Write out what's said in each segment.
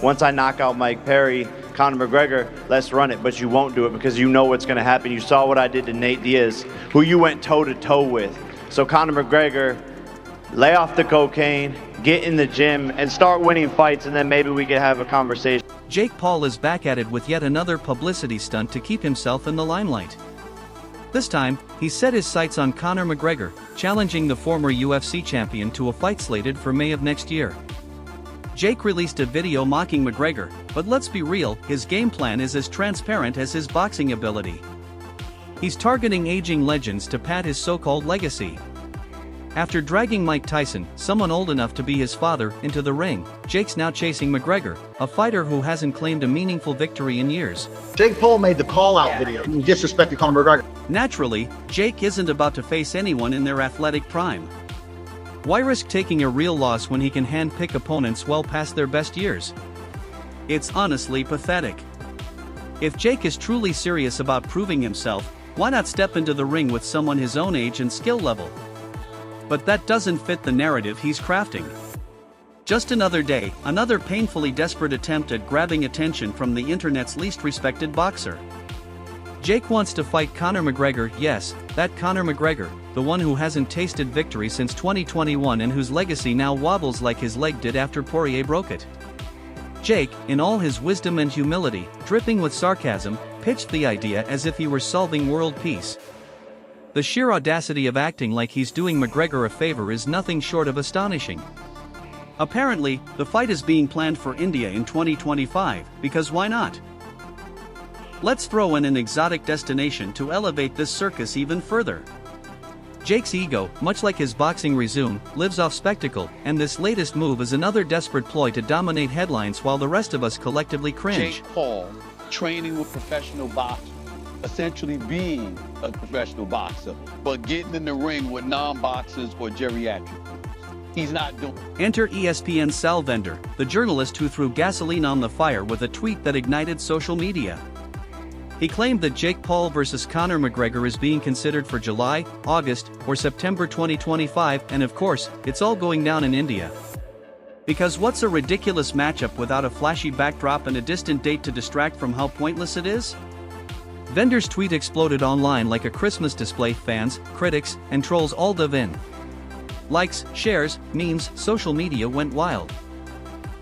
Once I knock out Mike Perry, Conor McGregor, let's run it. But you won't do it because you know what's going to happen. You saw what I did to Nate Diaz, who you went toe-to-toe with. So Conor McGregor, lay off the cocaine, get in the gym, and start winning fights, and then maybe we can have a conversation. Jake Paul is back at it with yet another publicity stunt to keep himself in the limelight. This time, he set his sights on Conor McGregor, challenging the former UFC champion to a fight slated for May of next year. Jake released a video mocking McGregor, but let's be real, his game plan is as transparent as his boxing ability. He's targeting aging legends to pad his so-called legacy. After dragging Mike Tyson, someone old enough to be his father, into the ring, Jake's now chasing McGregor, a fighter who hasn't claimed a meaningful victory in years. Jake Paul made the call-out video. He disrespected Conor McGregor. Naturally, Jake isn't about to face anyone in their athletic prime. Why risk taking a real loss when he can handpick opponents well past their best years? It's honestly pathetic. If Jake is truly serious about proving himself, why not step into the ring with someone his own age and skill level? But that doesn't fit the narrative he's crafting. Just another day, another painfully desperate attempt at grabbing attention from the internet's least respected boxer. Jake wants to fight Conor McGregor, yes, that Conor McGregor, the one who hasn't tasted victory since 2021 and whose legacy now wobbles like his leg did after Poirier broke it. Jake, in all his wisdom and humility, dripping with sarcasm, pitched the idea as if he were solving world peace. The sheer audacity of acting like he's doing McGregor a favor is nothing short of astonishing. Apparently, the fight is being planned for India in 2025, because why not? Let's throw in an exotic destination to elevate this circus even further. Jake's ego, much like his boxing resume, lives off spectacle, and this latest move is another desperate ploy to dominate headlines while the rest of us collectively cringe. Jake Paul training with professional boxers, essentially being a professional boxer, but getting in the ring with non-boxers or geriatrics. He's not doing it. Enter ESPN's Sal Vendor, the journalist who threw gasoline on the fire with a tweet that ignited social media. He claimed that Jake Paul vs. Conor McGregor is being considered for July, August, or September 2025, and of course, it's all going down in India. Because what's a ridiculous matchup without a flashy backdrop and a distant date to distract from how pointless it is? Vendor's tweet exploded online like a Christmas display. Fans, critics, and trolls all dove in. Likes, shares, memes, social media went wild.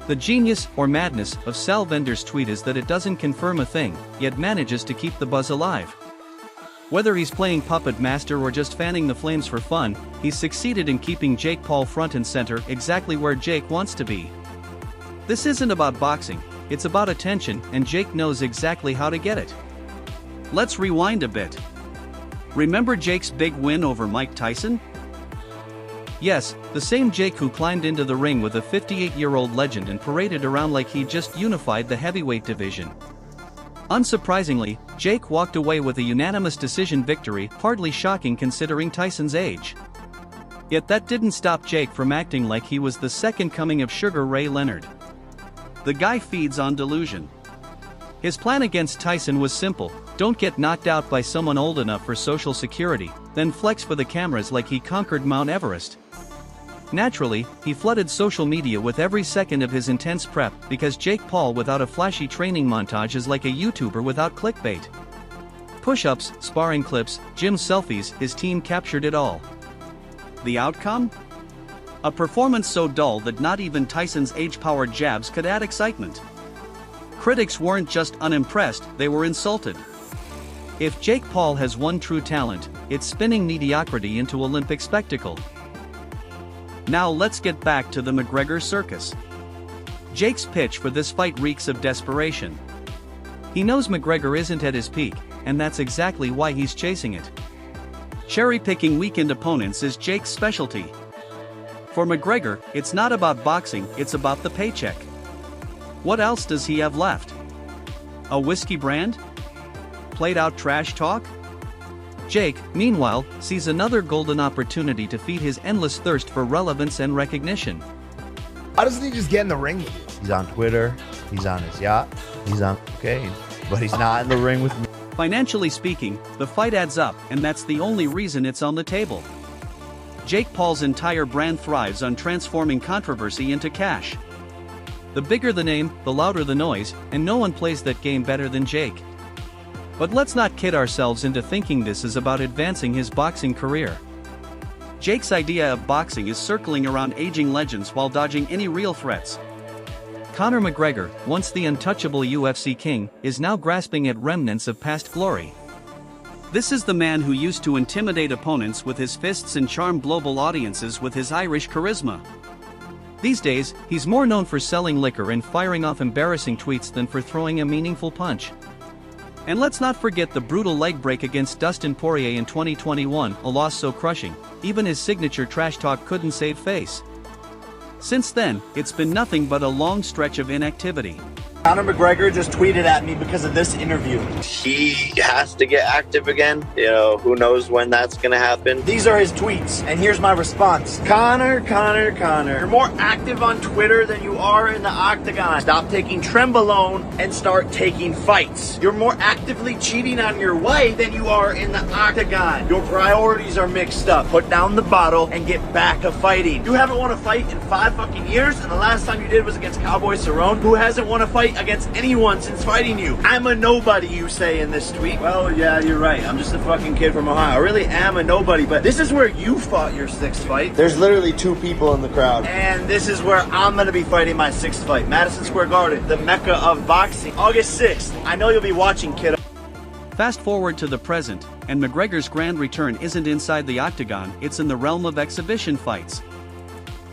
The genius, or madness, of Sal Vendor's tweet is that it doesn't confirm a thing, yet manages to keep the buzz alive. Whether he's playing puppet master or just fanning the flames for fun, he's succeeded in keeping Jake Paul front and center, exactly where Jake wants to be. This isn't about boxing, it's about attention, and Jake knows exactly how to get it. Let's rewind a bit. Remember Jake's big win over Mike Tyson? Yes, the same Jake who climbed into the ring with a 58-year-old legend and paraded around like he just unified the heavyweight division. Unsurprisingly, Jake walked away with a unanimous decision victory, hardly shocking considering Tyson's age. Yet that didn't stop Jake from acting like he was the second coming of Sugar Ray Leonard. The guy feeds on delusion. His plan against Tyson was simple: don't get knocked out by someone old enough for Social Security, then flex for the cameras like he conquered Mount Everest. Naturally, he flooded social media with every second of his intense prep, because Jake Paul without a flashy training montage is like a YouTuber without clickbait. Push-ups, sparring clips, gym selfies, his team captured it all. The outcome? A performance so dull that not even Tyson's age-powered jabs could add excitement. Critics weren't just unimpressed, they were insulted. If Jake Paul has one true talent, it's spinning mediocrity into Olympic spectacle. Now let's get back to the McGregor circus. Jake's pitch for this fight reeks of desperation. He knows McGregor isn't at his peak, and that's exactly why he's chasing it. Cherry-picking weakened opponents is Jake's specialty. For McGregor, it's not about boxing, it's about the paycheck. What else does he have left? A whiskey brand? Played-out trash talk? Jake, meanwhile, sees another golden opportunity to feed his endless thirst for relevance and recognition. Why doesn't he just get in the ring with you? He's on Twitter, he's on his yacht, he's on cocaine, but he's not in the ring with me. Financially speaking, the fight adds up, and that's the only reason it's on the table. Jake Paul's entire brand thrives on transforming controversy into cash. The bigger the name, the louder the noise, and no one plays that game better than Jake. But let's not kid ourselves into thinking this is about advancing his boxing career. Jake's idea of boxing is circling around aging legends while dodging any real threats. Conor McGregor, once the untouchable UFC king, is now grasping at remnants of past glory. This is the man who used to intimidate opponents with his fists and charm global audiences with his Irish charisma. These days, he's more known for selling liquor and firing off embarrassing tweets than for throwing a meaningful punch. And let's not forget the brutal leg break against Dustin Poirier in 2021, a loss so crushing, even his signature trash talk couldn't save face. Since then, it's been nothing but a long stretch of inactivity. Conor McGregor just tweeted at me because of this interview. He has to get active again. You know, who knows when that's going to happen. These are his tweets, and here's my response. Conor. You're more active on Twitter than you are in the octagon. Stop taking Trenbolone and start taking fights. You're more actively cheating on your wife than you are in the octagon. Your priorities are mixed up. Put down the bottle and get back to fighting. You haven't won a fight in 5 fucking years, and the last time you did was against Cowboy Cerrone, who hasn't won a fight against anyone since fighting you. I'm a nobody, you say in this tweet. Well, yeah, you're right. I'm just a fucking kid from Ohio. I really am a nobody, but this is where you fought your 6th fight. There's literally 2 people in the crowd. And this is where I'm going to be fighting my 6th fight. Madison Square Garden, the mecca of boxing. August 6th. I know you'll be watching, kiddo. Fast forward to the present, and McGregor's grand return isn't inside the octagon, it's in the realm of exhibition fights.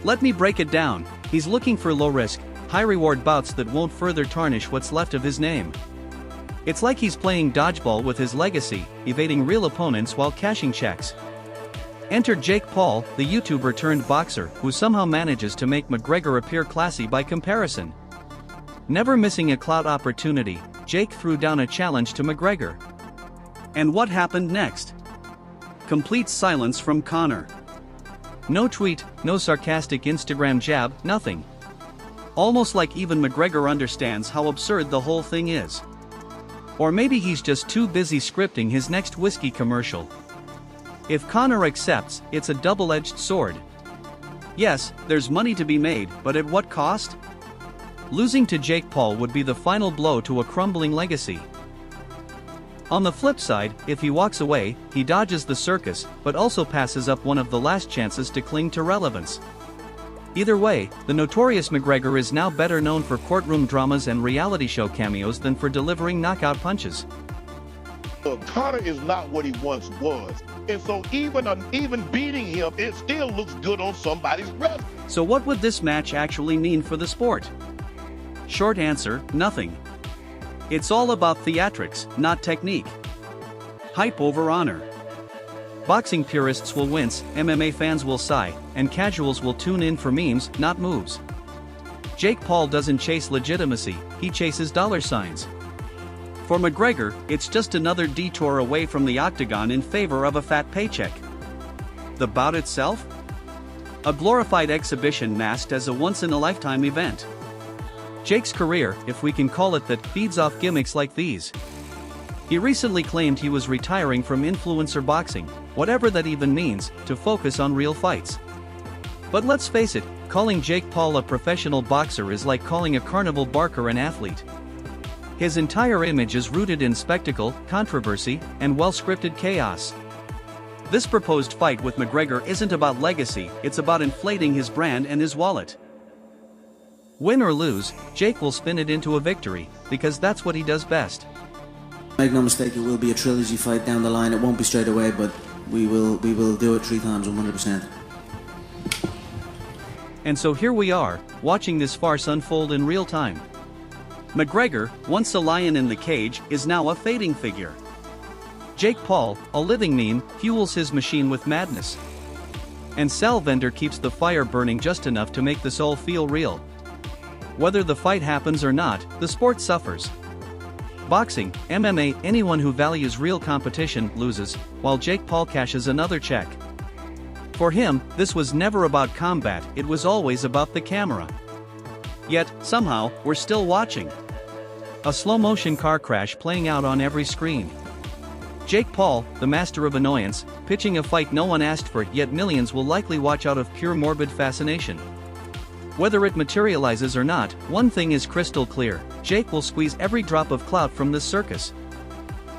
Let me break it down. He's looking for low-risk, high-reward bouts that won't further tarnish what's left of his name. It's like he's playing dodgeball with his legacy, evading real opponents while cashing checks. Enter Jake Paul, the YouTuber turned boxer, who somehow manages to make McGregor appear classy by comparison. Never missing a clout opportunity, Jake threw down a challenge to McGregor. And what happened next? Complete silence from Conor. No tweet, no sarcastic Instagram jab, nothing. Almost like even McGregor understands how absurd the whole thing is. Or maybe he's just too busy scripting his next whiskey commercial. If Conor accepts, it's a double-edged sword. Yes, there's money to be made, but at what cost? Losing to Jake Paul would be the final blow to a crumbling legacy. On the flip side, if he walks away, he dodges the circus, but also passes up one of the last chances to cling to relevance. Either way, the notorious McGregor is now better known for courtroom dramas and reality show cameos than for delivering knockout punches. Look, Conor is not what he once was. And so even beating him, it still looks good on somebody's resume. So what would this match actually mean for the sport? Short answer, nothing. It's all about theatrics, not technique. Hype over honor. Boxing purists will wince, MMA fans will sigh, and casuals will tune in for memes, not moves. Jake Paul doesn't chase legitimacy, he chases dollar signs. For McGregor, it's just another detour away from the octagon in favor of a fat paycheck. The bout itself? A glorified exhibition masked as a once-in-a-lifetime event. Jake's career, if we can call it that, feeds off gimmicks like these. He recently claimed he was retiring from influencer boxing, whatever that even means, to focus on real fights. But let's face it, calling Jake Paul a professional boxer is like calling a carnival barker an athlete. His entire image is rooted in spectacle, controversy, and well-scripted chaos. This proposed fight with McGregor isn't about legacy, it's about inflating his brand and his wallet. Win or lose, Jake will spin it into a victory, because that's what he does best. Make no mistake, it will be a trilogy fight down the line. It won't be straight away, but we will do it 3 times, 100%. And so here we are, watching this farce unfold in real time. McGregor, once a lion in the cage, is now a fading figure. Jake Paul, a living meme, fuels his machine with madness. And Sal Vendor keeps the fire burning just enough to make the soul feel real. Whether the fight happens or not, the sport suffers. Boxing, MMA, anyone who values real competition loses, while Jake Paul cashes another check. For him, this was never about combat, it was always about the camera. Yet, somehow, we're still watching. A slow-motion car crash playing out on every screen. Jake Paul, the master of annoyance, pitching a fight no one asked for, yet millions will likely watch out of pure morbid fascination. Whether it materializes or not, one thing is crystal clear: Jake will squeeze every drop of clout from this circus.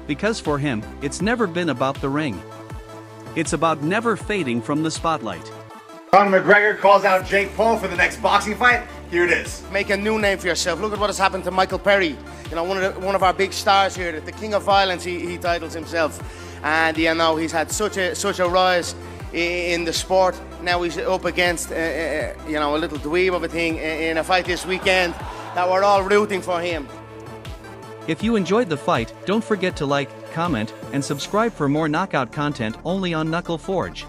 Because for him, it's never been about the ring. It's about never fading from the spotlight. Conor McGregor calls out Jake Paul for the next boxing fight. Here it is. Make a new name for yourself. Look at what has happened to Michael Perry. You know, one of our big stars here, the king of violence. He titles himself, and you know he's had such a rise in the sport. Now he's up against you know, a little dweeb of a thing in a fight this weekend that we're all rooting for him. If you enjoyed the fight, don't forget to like, comment, and subscribe for more knockout content only on Knuckle Forge.